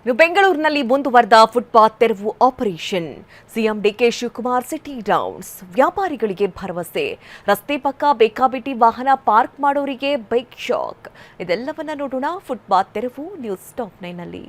ಬೆಂಗಳೂರಿನಲ್ಲಿ ಮುಂದುವರೆದ ಫುಟ್ಪಾತ್ ತೆರವು operation. CM DK Shivakumar city rounds. ವ್ಯಾಪಾರಿಗಳಿಗೆ ಭರವಸೆ. ರಸ್ತೆ ಪಕ್ಕ ಬೇಕಾಬಿಟ್ಟಿ ವಾಹನ ಪಾರ್ಕ್ ಮಾಡೋರಿಗೆ ಬಿಗ್ ಶಾಕ್. ಇದೆಲ್ಲವನ್ನ ನೋಡೋಣ ಫುಟ್ಪಾತ್ ತೆರವು ನ್ಯೂಸ್ ಟಾಪ್ 9 ನಲ್ಲಿ.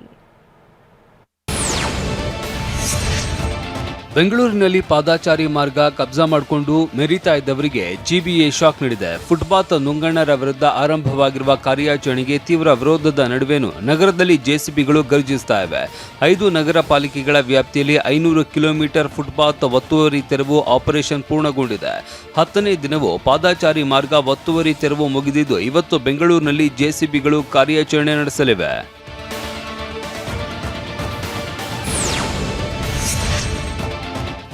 ಬೆಂಗಳೂರಿನಲ್ಲಿ ಪಾದಾಚಾರಿ ಮಾರ್ಗ ಕಬ್ಜಾ ಮಾಡಿಕೊಂಡು ಮೆರೀತಾ ಇದ್ದವರಿಗೆ ಜಿಬಿಎ ಶಾಕ್ ನೀಡಿದೆ. ಫುಟ್ಪಾತ್ ನುಂಗಣ್ಣರ ವಿರುದ್ಧ ಆರಂಭವಾಗಿರುವ ಕಾರ್ಯಾಚರಣೆಗೆ ತೀವ್ರ ವಿರೋಧದ ನಡುವೆನೂ ನಗರದಲ್ಲಿ ಜೆಸಿಬಿಗಳು ಗರ್ಜಿಸ್ತಾ ಇವೆ. 5 ನಗರ ಪಾಲಿಕೆಗಳ ವ್ಯಾಪ್ತಿಯಲ್ಲಿ 500 ಕಿಲೋಮೀಟರ್ ಫುಟ್ಪಾತ್ ಒತ್ತುವರಿ ತೆರವು ಆಪರೇಷನ್ ಪೂರ್ಣಗೊಂಡಿದೆ. 10ನೇ ದಿನವೂ ಪಾದಾಚಾರಿ ಮಾರ್ಗ ಒತ್ತುವರಿ ತೆರವು ಮುಗಿದಿದ್ದು ಇವತ್ತು ಬೆಂಗಳೂರಿನಲ್ಲಿ ಜೆಸಿಬಿಗಳು ಕಾರ್ಯಾಚರಣೆ ನಡೆಸಲಿವೆ.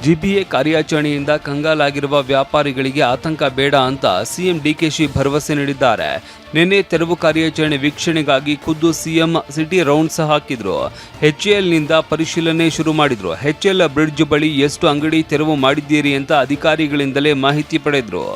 ಜಿಬಿಎ ಕಾರ್ಯಾಚರಣೆಯಿಂದ ಕಂಗಾಲಾಗಿರುವ ವ್ಯಾಪಾರಿಗಳಿಗೆ ಆತಂಕ ಬೇಡ ಅಂತ ಸಿಎಂ ಡಿಕೆಶಿ ಭರವಸೆ ನೀಡಿದ್ದಾರೆ. ನಿನ್ನೆ ತೆರವು ಕಾರ್ಯಾಚರಣೆ ವೀಕ್ಷಣೆಗಾಗಿ ಖುದ್ದು ಸಿಎಂ ಸಿಟಿ ರೌಂಡ್ಸ್ ಹಾಕಿದ್ರು. ಎಚ್ಎಎಲ್ನಿಂದ ಪರಿಶೀಲನೆ ಶುರು ಮಾಡಿದ್ರು. ಎಚ್ಎಎಲ್ ಬ್ರಿಡ್ಜ್ ಬಳಿ ಎಷ್ಟು ಅಂಗಡಿ ತೆರವು ಮಾಡಿದ್ದೀರಿ ಅಂತ ಅಧಿಕಾರಿಗಳಿಂದಲೇ ಮಾಹಿತಿ ಪಡೆದ್ರು.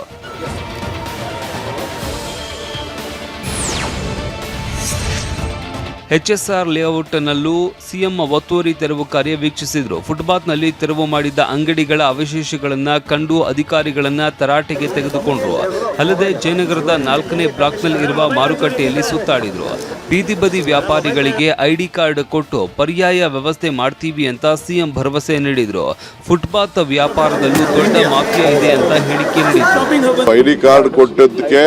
ಎಚ್ಎಸ್ಆರ್ ಲೇಔಟ್ನಲ್ಲೂ ಸಿಎಂ ಒತ್ತುವರಿ ತೆರವು ಕಾರ್ಯ ವೀಕ್ಷಿಸಿದ್ರು. ಫುಟ್ಪಾತ್ನಲ್ಲಿ ತೆರವು ಮಾಡಿದ್ದ ಅಂಗಡಿಗಳ ಅವಶೇಷಗಳನ್ನು ಕಂಡು ಅಧಿಕಾರಿಗಳನ್ನ ತರಾಟೆಗೆ ತೆಗೆದುಕೊಂಡ್ರು. ಅಲ್ಲದೆ ಜಯನಗರದ 4ನೇ ಬ್ಲಾಕ್ನಲ್ಲಿ ಇರುವ ಮಾರುಕಟ್ಟೆಯಲ್ಲಿ ಸುತ್ತಾಡಿದ್ರು. ಬೀದಿ ಬದಿ ವ್ಯಾಪಾರಿಗಳಿಗೆ ಐಡಿ ಕಾರ್ಡ್ ಕೊಟ್ಟು ಪರ್ಯಾಯ ವ್ಯವಸ್ಥೆ ಮಾಡ್ತೀವಿ ಅಂತ ಸಿಎಂ ಭರವಸೆ ನೀಡಿದ್ರು. ಫುಟ್ಪಾತ್ ವ್ಯಾಪಾರದಲ್ಲೂ ದೊಡ್ಡ ಮಾಫಿಯಾ ಇದೆ ಅಂತ ಹೇಳಿಕೆ ನೀಡಿದ್ರು. ಐಡಿ ಕಾರ್ಡ್ ಕೊಟ್ಟದಕ್ಕೆ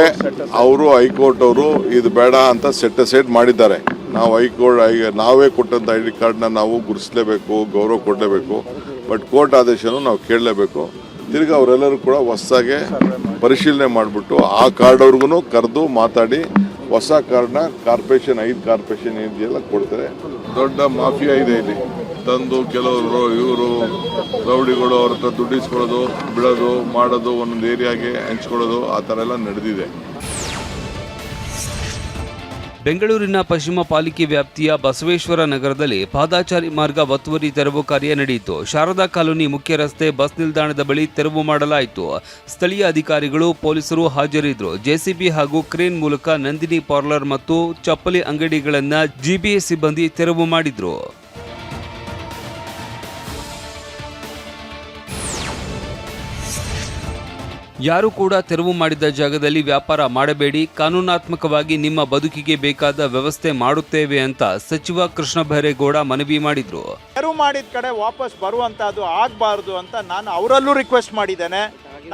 ಅವರು ಹೈಕೋರ್ಟ್ ಅವರು ಇದು ಬೇಡ ಅಂತ ಸೆಟ್ ಮಾಡಿದ್ದಾರೆ. ನಾವು ನಾವೇ ಕೊಟ್ಟಂತ ಐಡಿ ಕಾರ್ಡ್ನ ನಾವು ಗುರುತಿಸಲೇಬೇಕು, ಗೌರವ ಕೊಡಲೇಬೇಕು. ಬಟ್ ಕೋರ್ಟ್ ಆದೇಶನೂ ನಾವು ಕೇಳಲೇಬೇಕು. ತಿರ್ಗಿ ಅವರೆಲ್ಲರೂ ಕೂಡ ಹೊಸದಾಗೆ ಪರಿಶೀಲನೆ ಮಾಡಿಬಿಟ್ಟು ಆ ಕಾರ್ಡ್ ಅವ್ರಿಗೂ ಕರೆದು ಮಾತಾಡಿ ಹೊಸ ಕಾರ್ಡ್ನ ಕಾರ್ಪೊರೇಷನ್ 5 ಕಾರ್ಪೊರೇಷನ್ ಇದೆಯಲ್ಲ ಕೊಡ್ತಾರೆ. ದೊಡ್ಡ ಮಾಫಿಯಾ ಇದೆ ಇಲ್ಲಿ. ತಂದು ಕೆಲವರು ಇವರು ರೌಡಿಗಳು ಅವ್ರ ಹತ್ರ ದುಡ್ಡಿಸ್ಕೊಳ್ಳೋದು, ಬಿಡೋದು, ಮಾಡೋದು, ಒಂದೊಂದು ಏರಿಯಾಗೆ ಹಂಚ್ಕೊಳ್ಳೋದು, ಆ ಥರ ಎಲ್ಲ ನಡೆದಿದೆ. ಬೆಂಗಳೂರಿನ ಪಶ್ಚಿಮ ಪಾಲಿಕೆ ವ್ಯಾಪ್ತಿಯ ಬಸವೇಶ್ವರ ನಗರದಲ್ಲಿ ಪಾದಾಚಾರಿ ಮಾರ್ಗ ಒತ್ತುವರಿ ತೆರವು ಕಾರ್ಯ ನಡೆಯಿತು. ಶಾರದಾ ಕಾಲೋನಿ ಮುಖ್ಯ ರಸ್ತೆ ಬಸ್ ನಿಲ್ದಾಣದ ಬಳಿ ತೆರವು ಮಾಡಲಾಯಿತು. ಸ್ಥಳೀಯ ಅಧಿಕಾರಿಗಳು, ಪೊಲೀಸರು ಹಾಜರಿದ್ದರು. ಜೆಸಿಬಿ ಹಾಗೂ ಕ್ರೇನ್ ಮೂಲಕ ನಂದಿನಿ ಪಾರ್ಲರ್ ಮತ್ತು ಚಪ್ಪಲಿ ಅಂಗಡಿಗಳನ್ನು ಜಿಬಿಎ ಸಿಬ್ಬಂದಿ ತೆರವು ಮಾಡಿದ್ರು. ಯಾರು ಕೂಡ ತೆರವು ಮಾಡಿದ ಜಾಗದಲ್ಲಿ ವ್ಯಾಪಾರ ಮಾಡಬೇಡಿ, ಕಾನೂನಾತ್ಮಕವಾಗಿ ನಿಮ್ಮ ಬದುಕಿಗೆ ಬೇಕಾದ ವ್ಯವಸ್ಥೆ ಮಾಡುತ್ತೇವೆ ಅಂತ ಸಚಿವ ಕೃಷ್ಣ ಬೈರೇಗೌಡ ಮನವಿ ಮಾಡಿದ್ರು. ತೆರವು ಮಾಡಿದ ಕಡೆ ವಾಪಸ್ ಬರುವಂತದ್ದು ಆಗಬಾರ್ದು ಅಂತ ನಾನು ಅವರಲ್ಲೂ ರಿಕ್ವೆಸ್ಟ್ ಮಾಡಿದ್ದೇನೆ.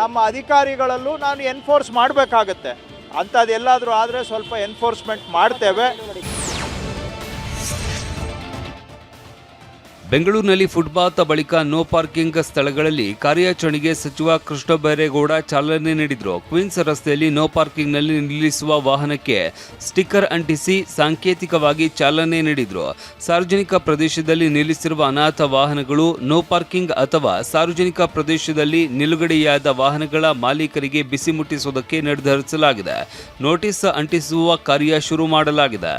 ನಮ್ಮ ಅಧಿಕಾರಿಗಳಲ್ಲೂ ನಾನು ಎನ್ಫೋರ್ಸ್ ಮಾಡಬೇಕಾಗತ್ತೆ. ಅಂಥದ್ದು ಎಲ್ಲಾದರೂ ಆದರೆ ಸ್ವಲ್ಪ ಎನ್ಫೋರ್ಸ್ಮೆಂಟ್ ಮಾಡ್ತೇವೆ. ಬೆಂಗಳೂರಿನಲ್ಲಿ ಫುಟ್ಪಾತ್ ಬಳಿಕ ನೋ ಪಾರ್ಕಿಂಗ್ ಸ್ಥಳಗಳಲ್ಲಿ ಕಾರ್ಯಾಚರಣೆಗೆ ಸಚಿವ ಕೃಷ್ಣ ಬೈರೇಗೌಡ ಚಾಲನೆ ನೀಡಿದರು. ಕ್ವೀನ್ಸ್ ರಸ್ತೆಯಲ್ಲಿ ನೋ ಪಾರ್ಕಿಂಗ್ನಲ್ಲಿ ನಿಲ್ಲಿಸುವ ವಾಹನಕ್ಕೆ ಸ್ಟಿಕ್ಕರ್ ಅಂಟಿಸಿ ಸಾಂಕೇತಿಕವಾಗಿ ಚಾಲನೆ ನೀಡಿದರು. ಸಾರ್ವಜನಿಕ ಪ್ರದೇಶದಲ್ಲಿ ನಿಲ್ಲಿಸಿರುವ ಅನಾಥ ವಾಹನಗಳು ನೋ ಪಾರ್ಕಿಂಗ್ ಅಥವಾ ಸಾರ್ವಜನಿಕ ಪ್ರದೇಶದಲ್ಲಿ ನಿಲುಗಡೆಯಾದ ವಾಹನಗಳ ಮಾಲೀಕರಿಗೆ ಬಿಸಿ ಮುಟ್ಟಿಸುವುದಕ್ಕೆ ನಿರ್ಧರಿಸಲಾಗಿದೆ. ನೋಟಿಸ್ ಅಂಟಿಸುವ ಕಾರ್ಯ ಶುರು ಮಾಡಲಾಗಿದೆ.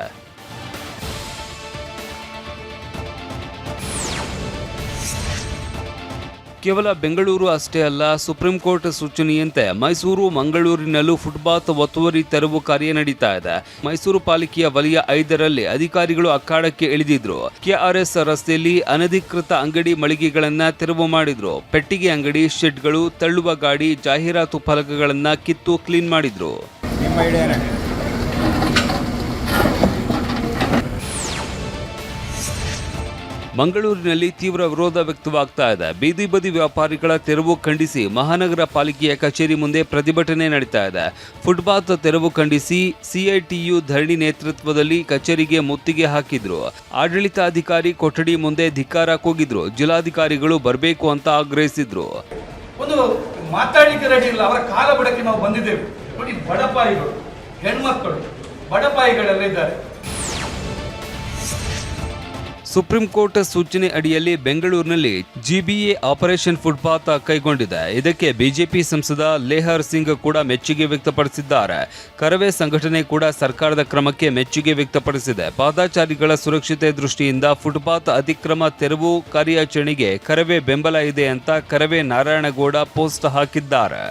ಕೇವಲ ಬೆಂಗಳೂರು ಅಷ್ಟೇ ಅಲ್ಲ, ಸುಪ್ರೀಂ ಕೋರ್ಟ್ ಸೂಚನೆಯಂತೆ ಮೈಸೂರು, ಮಂಗಳೂರಿನಲ್ಲೂ ಫುಟ್ಪಾತ್ ಒತ್ತುವರಿ ತೆರವು ಕಾರ್ಯ ನಡೀತಾ ಇದೆ. ಮೈಸೂರು ಪಾಲಿಕೆಯ ವಲಯ 5ರಲ್ಲಿ ಅಧಿಕಾರಿಗಳು ಅಖಾಡಕ್ಕೆ ಇಳಿದಿದ್ರು. ಕೆಆರ್ಎಸ್ ರಸ್ತೆಯಲ್ಲಿ ಅನಧಿಕೃತ ಅಂಗಡಿ ಮಳಿಗೆಗಳನ್ನ ತೆರವು ಮಾಡಿದ್ರು. ಪೆಟ್ಟಿಗೆ ಅಂಗಡಿ, ಶೆಡ್ಗಳು, ತಳ್ಳುವ ಗಾಡಿ, ಜಾಹೀರಾತು ಫಲಕಗಳನ್ನ ಕಿತ್ತು ಕ್ಲೀನ್ ಮಾಡಿದ್ರು. ಮಂಗಳೂರಿನಲ್ಲಿ ತೀವ್ರ ವಿರೋಧ ವ್ಯಕ್ತವಾಗ್ತಾ ಇದೆ. ಬೀದಿ ಬದಿ ವ್ಯಾಪಾರಿಗಳ ತೆರವು ಖಂಡಿಸಿ ಮಹಾನಗರ ಪಾಲಿಕೆಯ ಕಚೇರಿ ಮುಂದೆ ಪ್ರತಿಭಟನೆ ನಡೀತಾ ಇದೆ. ಫುಟ್ಪಾತ್ ತೆರವು ಖಂಡಿಸಿ ಸಿಐಟಿಯು ಧರಣಿ ನೇತೃತ್ವದಲ್ಲಿ ಕಚೇರಿಗೆ ಮುತ್ತಿಗೆ ಹಾಕಿದ್ರು. ಆಡಳಿತಾಧಿಕಾರಿ ಕೊಠಡಿ ಮುಂದೆ ಧಿಕ್ಕಾರ ಕೂಗಿದ್ರು. ಜಿಲ್ಲಾಧಿಕಾರಿಗಳು ಬರಬೇಕು ಅಂತ ಆಗ್ರಹಿಸಿದ್ರು. ಒಂದು ಮಾತಾಡಲಿಕ್ಕೆ ರೆಡಿ ಇಲ್ಲ. ಅವರ ಕಾಲ ಬಡಕ್ಕೆ ನಾವು ಬಂದಿದ್ದೇವೆ. ನೋಡಿ, ಬಡಪಾಯಿಗಳು, ಹೆಣ್ಮಕ್ಕಳು, ಬಡಪಾಯಿಗಳೆಲ್ಲ ಇದ್ದಾರೆ. ಸುಪ್ರೀಂ ಕೋರ್ಟ್ ಸೂಚನೆ ಅಡಿಯಲ್ಲಿ ಬೆಂಗಳೂರಿನಲ್ಲಿ ಜಿಬಿಎ ಆಪರೇಷನ್ ಫುಟ್ಪಾತ್ ಕೈಗೊಂಡಿದೆ. ಇದಕ್ಕೆ ಬಿಜೆಪಿ ಸಂಸದ ಲೇಹರ್ ಸಿಂಗ್ ಕೂಡ ಮೆಚ್ಚುಗೆ ವ್ಯಕ್ತಪಡಿಸಿದ್ದಾರೆ. ಕರವೇ ಸಂಘಟನೆ ಕೂಡ ಸರ್ಕಾರದ ಕ್ರಮಕ್ಕೆ ಮೆಚ್ಚುಗೆ ವ್ಯಕ್ತಪಡಿಸಿದೆ. ಪಾದಾಚಾರಿಗಳ ಸುರಕ್ಷತೆ ದೃಷ್ಟಿಯಿಂದ ಫುಟ್ಪಾತ್ ಅತಿಕ್ರಮ ತೆರವು ಕಾರ್ಯಾಚರಣೆಗೆ ಕರವೇ ಬೆಂಬಲ ಇದೆ ಅಂತ ಕರವೇ ನಾರಾಯಣಗೌಡ ಪೋಸ್ಟ್ ಹಾಕಿದ್ದಾರೆ.